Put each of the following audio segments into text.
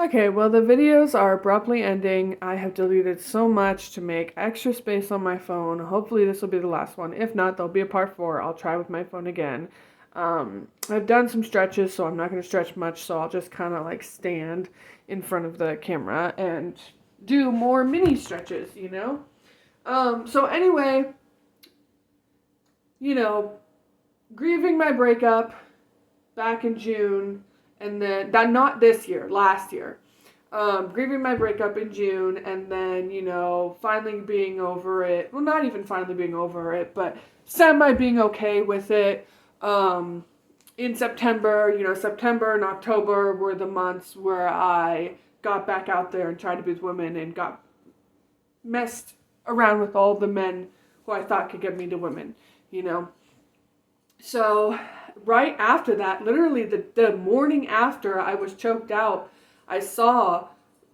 Okay, well, the videos are abruptly ending. I have deleted so much to make extra space on my phone. Hopefully, this will be the last one. If not, there'll be a part four. I'll try with my phone again. I've done some stretches, so I'm not going to stretch much, so I'll just kind of like stand in front of the camera and do more mini stretches, you know? So anyway, you know, grieving my breakup back in June, and then that not this year, last year. Grieving my breakup in June, and then finally being over it. Well, not even finally being over it, but semi being okay with it. In September, September and October were the months where I got back out there and tried to be with women and got messed around with all the men who I thought could get me to women, you know. So right after that, literally the morning after I was choked out, I saw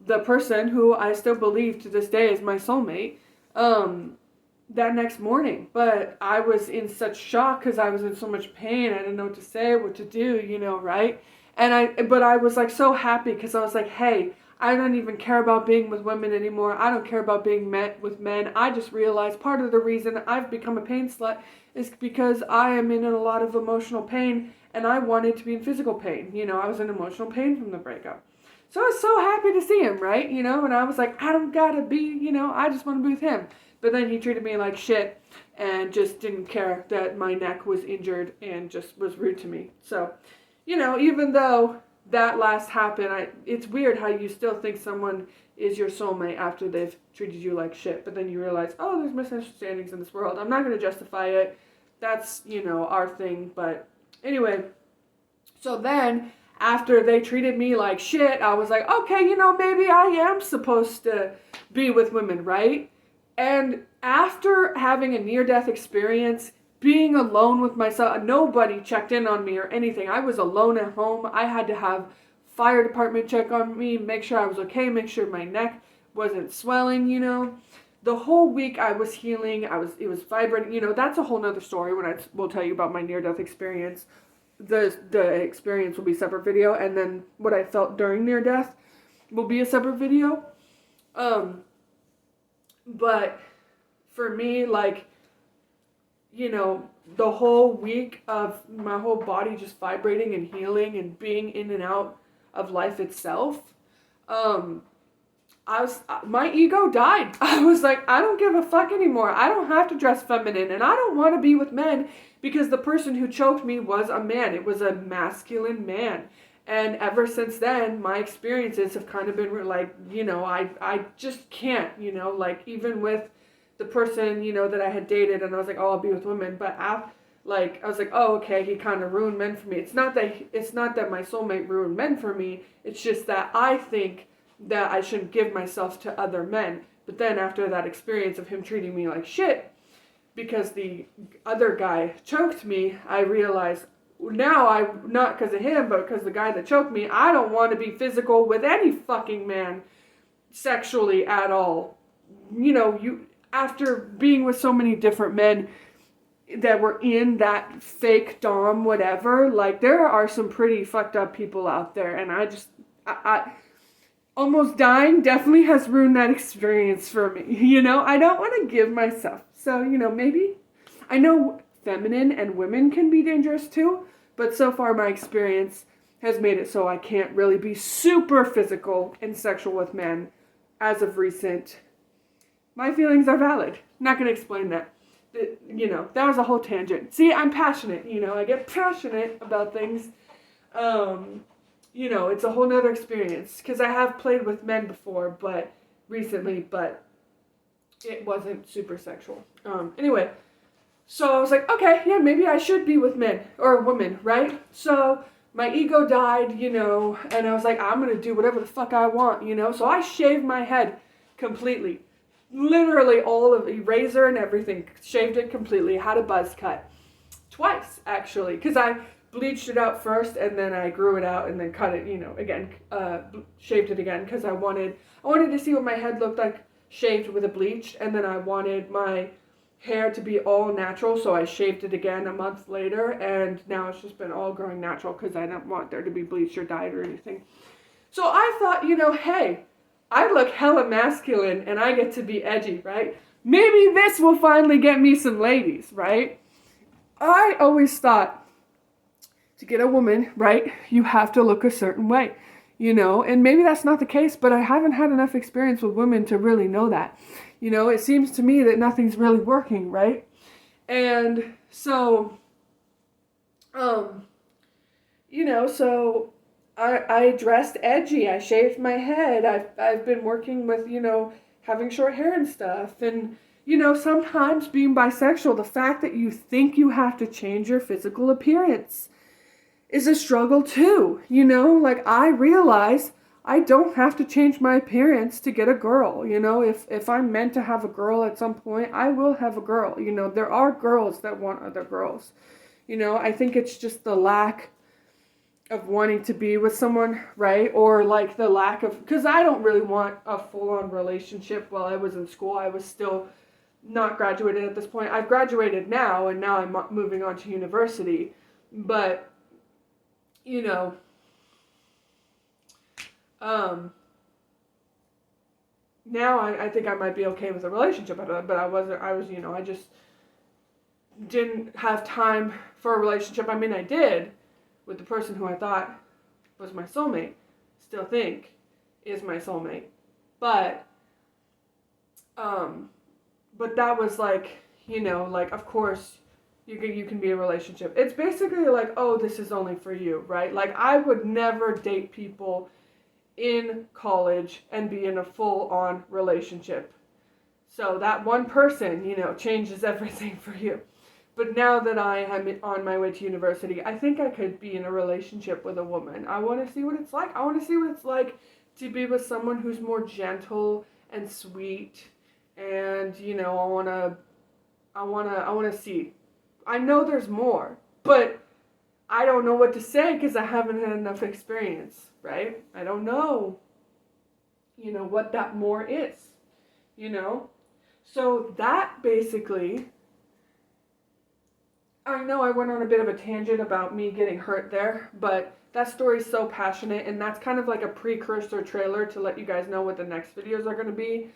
the person who I still believe to this day is my soulmate, that next morning. But I was in such shock because I was in so much pain. I didn't know what to say, what to do, right? But I was like so happy because I was like, hey, I don't even care about being with women anymore. I don't care about being met with men. I just realized part of the reason I've become a pain slut is because I am in a lot of emotional pain and I wanted to be in physical pain. I was in emotional pain from the breakup. So I was so happy to see him, right? And I was like, I don't gotta be, I just want to be with him. But then he treated me like shit and just didn't care that my neck was injured and just was rude to me. So, even though that last happened, it's weird how you still think someone is your soulmate after they've treated you like shit. But then you realize, oh, there's misunderstandings in this world. I'm not going to justify it. That's, our thing. But anyway, so then after they treated me like shit, I was like, okay, maybe I am supposed to be with women, right? And after having a near-death experience, being alone with myself, nobody checked in on me or anything. I was alone at home. I had to have fire department check on me, make sure I was okay, make sure my neck wasn't swelling, The whole week I was healing. It was vibrating, that's a whole nother story when I will tell you about my near-death experience. The experience will be a separate video, and then what I felt during near-death will be a separate video. But for me, like, the whole week of my whole body just vibrating and healing and being in and out of life itself, my ego died. I was like, I don't give a fuck anymore. I don't have to dress feminine, and I don't want to be with men because the person who choked me was a man. It was a masculine man. And ever since then, my experiences have kind of been like, I just can't, like even with the person, that I had dated, and I was like, oh, I'll be with women. But I was like, oh, okay, he kind of ruined men for me. It's not that my soulmate ruined men for me. It's just that I think that I shouldn't give myself to other men. But then after that experience of him treating me like shit, because the other guy choked me, I realized now not because of him, but because the guy that choked me, I don't want to be physical with any fucking man sexually at all. After being with so many different men that were in that fake dom whatever, like there are some pretty fucked up people out there, and I almost dying definitely has ruined that experience for me. I don't want to give myself. So, maybe I know feminine and women can be dangerous too, but so far my experience has made it so I can't really be super physical and sexual with men as of recent. My feelings are valid. Not going to explain that. That was a whole tangent. See, I'm passionate, I get passionate about things. It's a whole nother experience because I have played with men before, but it wasn't super sexual. Anyway, so I was like, okay, yeah, maybe I should be with men or women, right? So my ego died, and I was like, I'm going to do whatever the fuck I want, So I shaved my head completely. Literally all of the razor and everything, shaved it completely, had a buzz cut. Twice, actually, because I bleached it out first and then I grew it out and then cut it, again, shaved it again because I wanted to see what my head looked like shaved with a bleach, and then I wanted my hair to be all natural, so I shaved it again a month later, and now it's just been all growing natural because I don't want there to be bleach or dyed or anything. So I thought, hey, I look hella masculine and I get to be edgy, right? Maybe this will finally get me some ladies, right? I always thought to get a woman, right, you have to look a certain way, and maybe that's not the case, but I haven't had enough experience with women to really know that. It seems to me that nothing's really working, right? And so, so I dressed edgy. I shaved my head. I've been working with, having short hair and stuff. And, sometimes being bisexual, the fact that you think you have to change your physical appearance is a struggle too. Like I realize I don't have to change my appearance to get a girl. If I'm meant to have a girl at some point, I will have a girl. There are girls that want other girls. I think it's just the lack of wanting to be with someone, right? Or like the lack of, because I don't really want a full-on relationship while I was in school. I was still not graduated at this point. I've graduated now, and now I'm moving on to university. But, now I think I might be okay with a relationship, but I just didn't have time for a relationship. I mean, I did with the person who I thought was my soulmate, still think is my soulmate. But that was like, like, of course, you can be in a relationship. It's basically like, oh, this is only for you, right? Like, I would never date people in college and be in a full-on relationship. So that one person, changes everything for you. But now that I am on my way to university, I think I could be in a relationship with a woman. I want to see what it's like. I want to see what it's like to be with someone who's more gentle and sweet. And, I want to see. I know there's more, but I don't know what to say because I haven't had enough experience, right? I don't know, what that more is, So that basically, I know I went on a bit of a tangent about me getting hurt there, but that story's so passionate, and that's kind of like a precursor trailer to let you guys know what the next videos are going to be.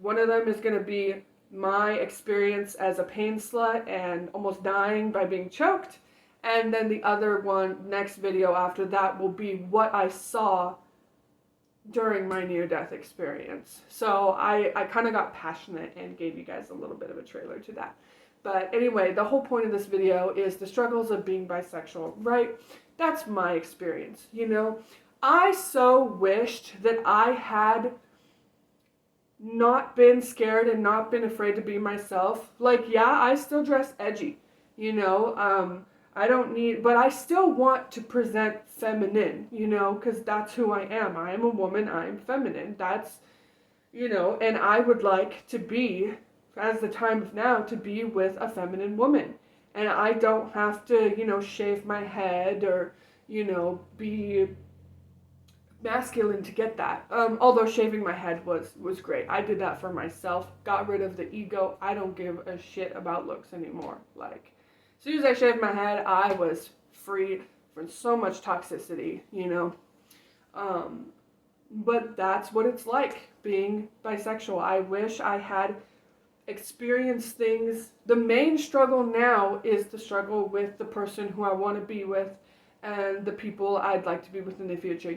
One of them is going to be my experience as a pain slut and almost dying by being choked, and then the other one, next video after that, will be what I saw during my near-death experience. So I kind of got passionate and gave you guys a little bit of a trailer to that. But anyway, the whole point of this video is the struggles of being bisexual, right? That's my experience, I so wished that I had not been scared and not been afraid to be myself. Like, yeah, I still dress edgy, I don't need, but I still want to present feminine, because that's who I am. I am a woman, I am feminine. That's, and I would like to be, as the time of now, to be with a feminine woman. And I don't have to, shave my head or, be masculine to get that. Although shaving my head was great. I did that for myself, got rid of the ego. I don't give a shit about looks anymore. Like, as soon as I shaved my head, I was free from so much toxicity, But that's what it's like being bisexual. I wish I had experienced things. The main struggle now is the struggle with the person who I want to be with and the people I'd like to be with in the future,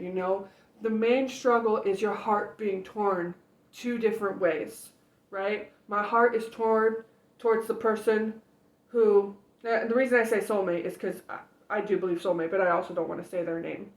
The main struggle is your heart being torn two different ways, right? My heart is torn towards the person who, the reason I say soulmate is because I do believe soulmate, but I also don't want to say their name.